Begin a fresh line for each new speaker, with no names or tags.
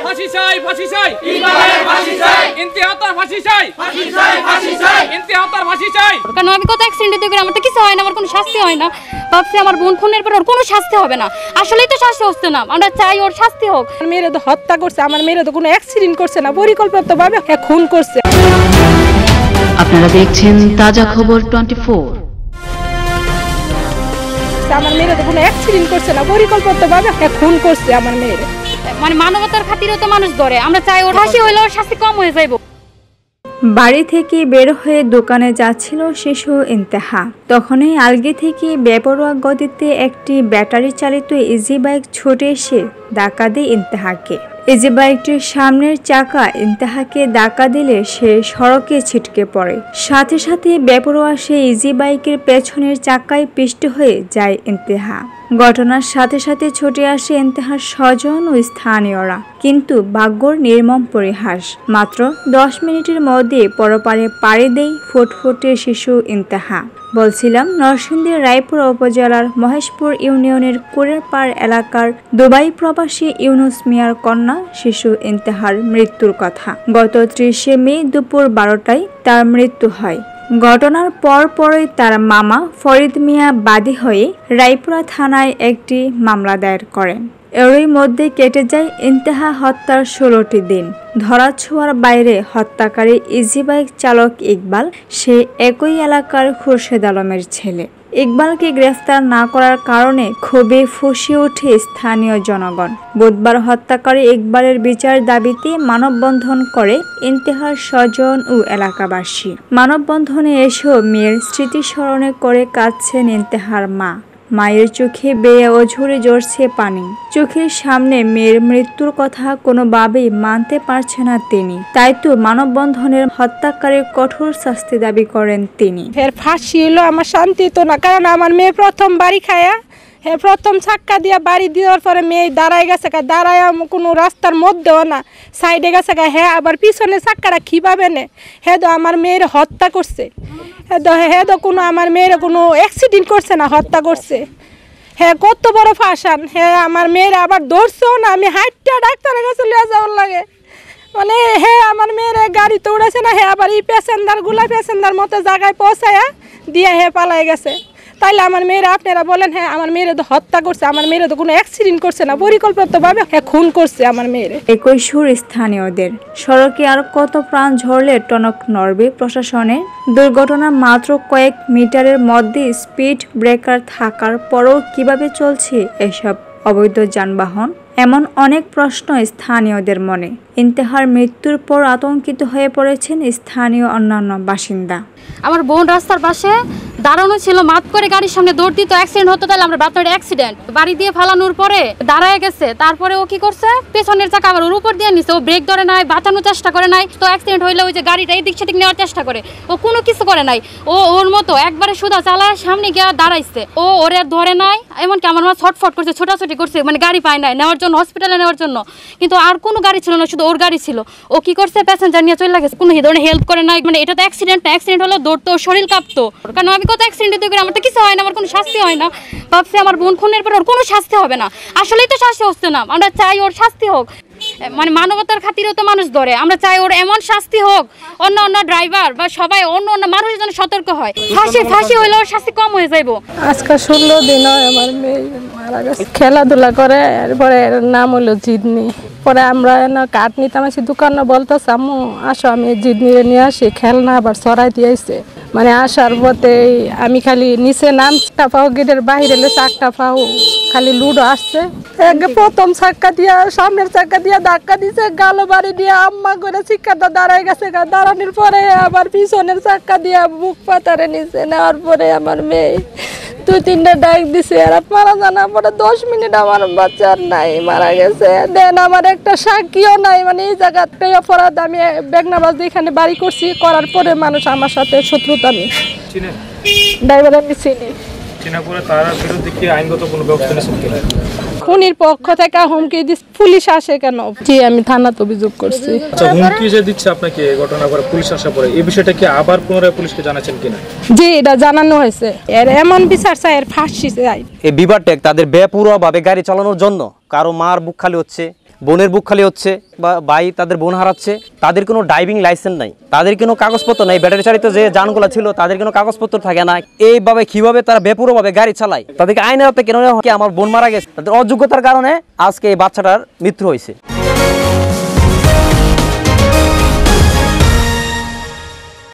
ফাঁসি চাই ফাঁসি চাই ইকবালের ফাঁসি চাই ইন্তেহাতার ফাঁসি চাই ফাঁসি চাই ফাঁসি চাই ইন্তেহাতার ফাঁসি চাই।
কারণ আমি কত অ্যাক্সিডেন্ট করে আমার তো কিছু হয় না, আমার কোনো শাস্তি হয় না। ভাবছি আমার বোন খুনের পর ওর কোনো শাস্তি হবে না, আসলেই তো শাস্তি হচ্ছে না। আমরা চাই ওর শাস্তি হোক।
মেয়েরা তো হত্যা করছে, আমার মেয়েরা তো কোনো অ্যাক্সিডেন্ট করছে না, পরিকল্পিতভাবে খুন করছে।
আপনারা দেখছেন তাজা খবর 24।
আমার মেয়েরা তো কোনো অ্যাক্সিডেন্ট করছে না, পরিকল্পিতভাবে খুন করছে আমার মেয়েরা।
মানে মানবতার খাতিরে তো মানুষ ধরে, আমরা চাই ওর ফাঁসি হইলে ওর শাস্তি কম হয়ে যাইব।
বাড়ি থেকে বের হয়ে দোকানে যাচ্ছিল শিশু ইন্তেহা, তখনই আলগি থেকে বেপরোয়া গতিতে একটি ব্যাটারি চালিত ইজি বাইক ছুটে এসে ধাক্কা দেয় ইন্তেহাকে। ইজি বাইকটির সামনের চাকা ইন্তেহাকে ধাক্কা দিলে সে সড়কে ছিটকে পড়ে। সাথে সাথে বেপরোয়া সে ইজি বাইকের পেছনের চাকায় পিষ্ট হয়ে যায় ইন্তেহা। ঘটনার সাথে সাথে ছুটে আসে ইন্তেহার স্বজন ও স্থানীয়রা, কিন্তু ভাগ্যর নির্মম পরিহাস। মাত্র 10 মিনিটের মধ্যে পরপারে পাড়ি দেয় ফুটফুটে শিশু ইন্তেহা। বলছিলাম, নরসিংদীর রায়পুর উপজেলার মহেশপুর ইউনিয়নের কুড়েরপাড় এলাকার দুবাই প্রবাসী ইউনুস মিয়ার কন্যা শিশু ইন্তেহার মৃত্যুর কথা। গত 30 মে দুপুর 12টায় তার মৃত্যু হয়। ঘটনার পরপরই তার মামা ফরিদ মিয়া বাদী হয়ে রায়পুরা থানায় একটি মামলা দায়ের করেন। এরই মধ্যে কেটে যায় ইন্তেহা হত্যার 16টি দিন। ধরাছোঁয়ার বাইরে হত্যাকারী ইজি বাইক চালক ইকবাল, সে একই এলাকার খুরশেদ আলমের ছেলে। ইকবালকে গ্রেফতার না করার কারণে ক্ষোভে ফুঁসে ওঠে স্থানীয় জনগণ। বুধবার হত্যাকারী ইকবালের বিচার দাবিতে মানববন্ধন করে ইন্তেহার স্বজন ও এলাকাবাসী। মানববন্ধনে এসেও মেয়ের স্মৃতি স্মরণে করে কাঁদছেন ইন্তেহার মা। মায়ের চোখে বেয়ে অঝরে ঝরছে পানি। চোখের সামনে মেয়ের মৃত্যুর কথা কোনোভাবেই মানতে পারছে না তিনি। তাই তো মানববন্ধনের হত্যাকারীর কঠোর শাস্তি দাবি করেন তিনি।
ফের ফাঁসি হলো আমার শান্তি তো না, কারণ আমার মেয়ে প্রথম বাড়ি খায়া প্রথম ছাক্কা দিয়া বাড়ি দেওয়ার পরে মেয়ে দাঁড়ায় গেছে, দাঁড়ায় কোনো রাস্তার মধ্যেও না, সাইডে গেছে। হ্যাঁ আবার পিছনে ছাক্কাটা কিভাবে নে, হ্যাঁ তো আমার মেয়ের হত্যা করছে। হ্যাঁ তো কোনো আমার মেয়ের কোনো অ্যাক্সিডেন্ট করছে না, হত্যা করছে। হ্যাঁ কত বড় ফাঁসান। হ্যাঁ আমার মেয়ের আবার ধরছেও না, আমি হাইটটা ডাক্তারের কাছে লিয়ে যাওয়ার লাগে। মানে হ্যাঁ আমার মেয়ের গাড়িতে উড়েছে না, হ্যাঁ আবার এই প্যাসেঞ্জার মতো জায়গায় পৌঁছায়া দিয়ে হ্যাঁ পালাই গেছে। তাইলে আমার মেয়েরা আপনারা বলেন, হ্যাঁ আমার মেয়েরা তো হত্যা করছে, আমার মেয়েরা তো কোনো অ্যাক্সিডেন্ট করছে না, পরিকল্পিতভাবে খুন করছে আমার মেয়েরে।
একই সুর স্থানীয়দের। সড়কে আর কত প্রাণ ঝরলে টনক নড়বে প্রশাসনের। দুর্ঘটনা মাত্র কয়েক মিটারের মধ্যে স্পিড ব্রেকার থাকার পরও কিভাবে চলছে এসব অবৈধ যানবাহন? এমন অনেক প্রশ্ন স্থানীয়দের মনে। ইন্তেহার মৃত্যুর পর আতঙ্কিত হয়ে পড়েছেন স্থানীয় অন্যান্য বাসিন্দা।
আমার বোন রাস্তার পাশে দাঁড়ানো ছিল, মাত করে গাড়ির সামনে দৌড় দিত, অ্যাক্সিডেন্ট হতো। তাহলে আমরা বাচ্চার অ্যাক্সিডেন্ট বাড়ি দিয়ে ফালানোর পরে দাঁড়ায় গেছে। তারপরে ও কি করছে, পেছনের চাকা আবার ওর উপর দিয়ে নিছে। ও ব্রেক ধরে নাই, বাঁচানোর চেষ্টা করে নাই। তো অ্যাক্সিডেন্ট হইলে ওই যে গাড়িটা এদিক সেদিক নেওয়ার চেষ্টা করে, ও কোনো কিছু করে নাই। ও ওর মতো একবারে সোজা চালায় সামনে গিয়ে দাঁড়াইছে। ও ওরে ধরে নাই, এমনকি আমার মা ছটফট করছে, ছোটাছুটি করছে, মানে গাড়ি পায় নাই নেওয়ার জন্য, হসপিটালে নেওয়ার জন্য। কিন্তু আর কোনো গাড়ি ছিল না, শুধু ওর গাড়ি ছিল। ও কি করছে, প্যাসেঞ্জার নিয়ে চলে গেছে, কোনো ধরনের হেল্প করে নাই। মানে এটা তো অ্যাক্সিডেন্ট না, অ্যাক্সিডেন্ট হলো দৌড়তো, শরীর কাঁপতো। কারণ আমি কত অ্যাক্সিডেন্ট করে আমার তো কিছু হয় না, আমার কোনো শাস্তি হয় না। ভাবছি আমার বোন খুনের পর ওর কোনো শাস্তি হবে না, আসলেই তো শাস্তি হচ্ছে না। আমরা চাই ওর শাস্তি হোক। মানে মানবতার খাতিরেও তো মানুষ ধরে, আমরা চাই ওর এমন শাস্তি হোক, অন্য ড্রাইভার বা সবাই অন্য মানুষ যেন সতর্ক হয়। ফাঁসি হইলে ওর শাস্তি কম হয়ে যাইব।
আজকে 16 দিন হয় আমার মেয়ে মারা গেছে। খেলাধুলা করে, এরপরে এর নাম হলো জিদনি। পরে আমরা কাঠ নিতাম, আসি দোকানে বলতেছে আম্মু আসো আমি জিদনি নিয়ে আসি, খেলনা আবার সরাই দিয়েছে। মানে আসার পথে আমি খালি নিচে নাম পাও, গেটের বাইরে চারটা পাও খালি লুডো আসছে। প্রথম চাক্কা দিয়া সামনের চাক্কা দিয়া ধাক্কা দিছে, গালো বাড়ি দিয়ে আম্মা করে শিক্ষাটা দাঁড়ায় গেছে। দাঁড়ানোর পরে আবার পিছনের চাক্কা দিয়া বুক পাতারে নিচে নেওয়ার পরে আমার মেয়ে 2-3টা ডাক দিছে, আর মারা জানা পরে 10 মিনিট আমার বাচ্চার নাই, মারা গেছে। দেন আমার একটা সাক্ষীও নাই। মানে এই জায়গাটাই অপরাধ। আমি বেগনাবাজ এখানে বাড়ি করছি, করার পরে মানুষ আমার সাথে শত্রুতা। আমি ড্রাইভার আমি চিনি। খুনির পক্ষ থেকে হুমকি দিচ্ছে, পুলিশ আসে কেন? জি আমি থানাতে অভিযোগ করছি।
হুমকি যে দিচ্ছে আপনাকে ঘটনা করে পুলিশ আসা পরে, এই বিষয়টা কি আবার পুনরায় পুলিশকে জানাচ্ছেন কিনা?
জি এটা জানানো হয়েছে। এর এমন বিচার চাই, এর ফাঁসি চাই।
এই বিভারটেক তাদের বেপরোয়াভাবে গাড়ি চালানোর জন্য কারো মার বুক খালি হচ্ছে, বোনের বুক খালি হচ্ছে বা ভাই তাদের বোন হারাচ্ছে, তাদের কোনো ড্রাইভিং লাইসেন্স নাই, তাদের কোনো কাগজপত্র নাই, ব্যাটারি চালিত যে যানগুলো ছিল তাদের কোনো কাগজপত্র থাকে না। এইভাবে কিভাবে তারা বেপরোয়াভাবে গাড়ি চালায়, তাদেরকে আইনের হাতে কেন আমার বোন মারা গেছে, তাদের অযোগ্যতার কারণে আজকে এই বাচ্চাটার মৃত্যু হয়েছে।